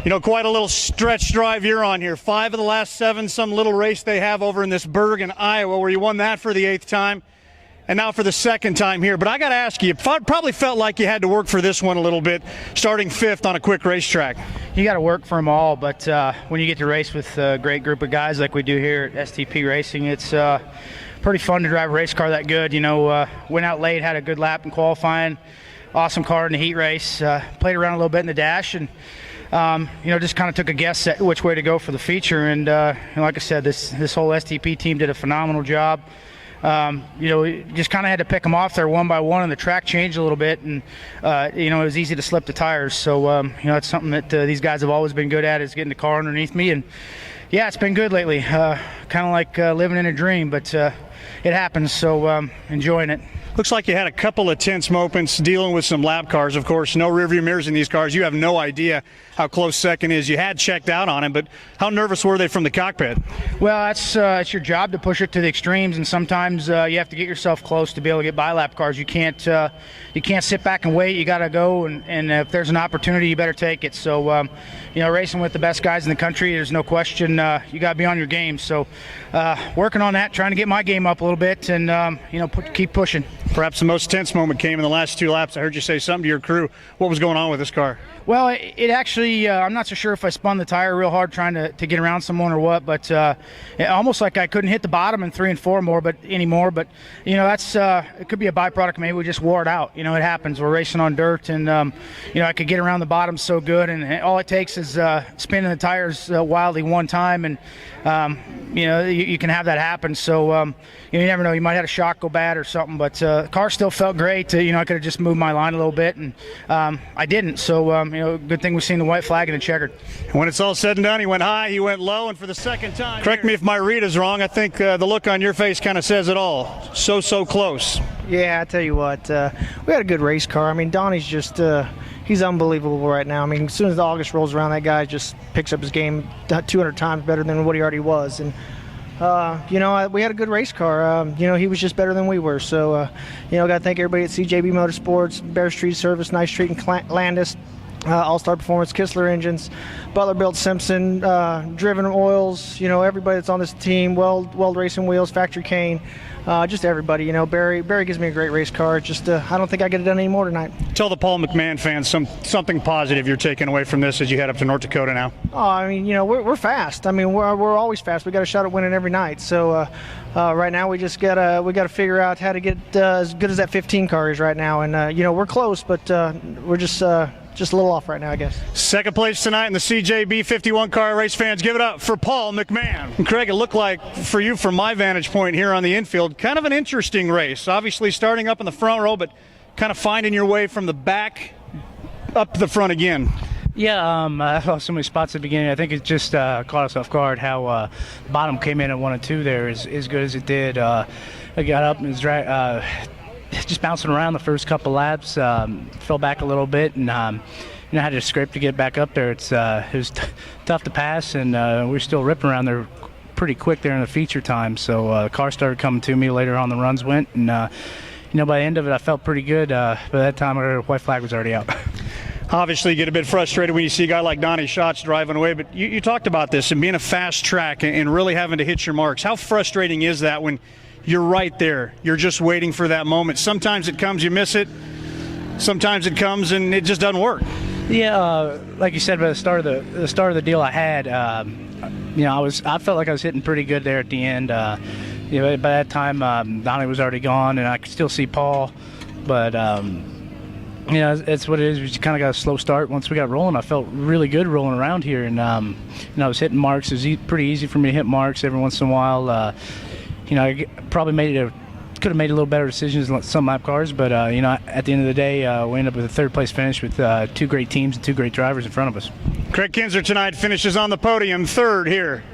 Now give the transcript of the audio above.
You know, quite a little stretch drive you're on here. 5 of the last 7, some little race they have over in this Bergen, Iowa, where you won that for the 8th time, and now for the 2nd time here. But I got to ask you, probably felt like you had to work for this one a little bit, starting 5th on a quick racetrack. You got to work for them all, but when you get to race with a great group of guys like we do here at STP Racing, it's pretty fun to drive a race car that good. You know, went out late, had a good lap in qualifying, awesome car in the heat race, played around a little bit in the dash, and you know, just kind of took a guess at which way to go for the feature. And like I said, this whole STP team did a phenomenal job. You know, we just kind of had to pick them off there one by one, and the track changed a little bit, and you know, it was easy to slip the tires. So you know, it's something that these guys have always been good at, is getting the car underneath me. And yeah, it's been good lately. Kind of like living in a dream, but it happens. So enjoying it. Looks like you had a couple of tense moments dealing with some lap cars. Of course, no rearview mirrors in these cars. You have no idea how close second is. You had checked out on him, but how nervous were they from the cockpit? Well, it's your job to push it to the extremes, and sometimes you have to get yourself close to be able to get by lap cars. You can't sit back and wait. You got to go, and if there's an opportunity, you better take it. So, you know, racing with the best guys in the country, there's no question you got to be on your game. So, working on that, trying to get my game up a little bit, and you know, keep pushing. Perhaps the most tense moment came in the last 2 laps. I heard you say something to your crew. What was going on with this car? Well, it actually, I'm not so sure if I spun the tire real hard trying to get around someone or what, but almost like I couldn't hit the bottom in 3 and 4 anymore. But you know, that's it could be a byproduct. Maybe we just wore it out. You know, it happens. We're racing on dirt, and you know, I could get around the bottom so good, and all it takes is spinning the tires wildly one time, and you know, you can have that happen. So you know, you never know. You might have a shock go bad or something, but the car still felt great. You know, I could have just moved my line a little bit, and I didn't. So you know, good thing we've seen the white flag and the checkered. When it's all said and done, he went high, he went low, and for the 2nd time. Correct me if my read is wrong. I think the look on your face kind of says it all. So close. Yeah, I tell you what, we had a good race car. I mean, Donny's just he's unbelievable right now. I mean, as soon as August rolls around, that guy just picks up his game 200 times better than what he already was. And you know, we had a good race car. You know, he was just better than we were. So, you know, got to thank everybody at CJB Motorsports, Bear Street Service, Nice Street and Landis, All-Star Performance, Kistler Engines, Butler Built Simpson, Driven Oils, you know, everybody that's on this team, Weld Racing Wheels, Factory Cane, just everybody. You know, Barry gives me a great race car. Just I don't think I get it done anymore tonight. Tell the Paul McMahan fans something positive you're taking away from this as you head up to North Dakota now. Oh, I mean, you know, we're fast. I mean, we're always fast. We got a shot at winning every night. So right now we just gotta figure out how to get as good as that 15 car is right now. And you know, we're close, but we're just a little off right now, I guess. 2nd place tonight in the CJB 51 car. Race fans, give it up for Paul McMahan. And Kraig, it looked like for you, from my vantage point here on the infield, kind of an interesting race. Obviously starting up in the front row, but kind of finding your way from the back up the front again. Yeah, I lost so many spots at the beginning. I think it just caught us off guard how the bottom came in at 1 and 2 there as good as it did. I got up and was just bouncing around the first couple laps, fell back a little bit, and you know, had to scrape to get back up there. It was tough to pass, and we were still ripping around there pretty quick there in the feature time. So the car started coming to me later on. The runs went, and you know, by the end of it, I felt pretty good. By that time, our white flag was already out. Obviously, you get a bit frustrated when you see a guy like Donny Schatz driving away, but you talked about this and being a fast track and really having to hit your marks. How frustrating is that when you're right there? You're just waiting for that moment. Sometimes it comes, you miss it. Sometimes it comes and it just doesn't work. Yeah, like you said, by the start of the deal I had, you know, I felt like I was hitting pretty good there at the end. You know, by that time, Donny was already gone, and I could still see Paul, but you know, it's what it is. We just kind of got a slow start. Once we got rolling, I felt really good rolling around here, and you know, I was hitting marks. It was pretty easy for me to hit marks every once in a while. You know, I probably could have made a little better decisions than some lap cars, but you know, at the end of the day, we ended up with a 3rd place finish with 2 great teams and 2 great drivers in front of us. Kraig Kinser tonight finishes on the podium, 3rd here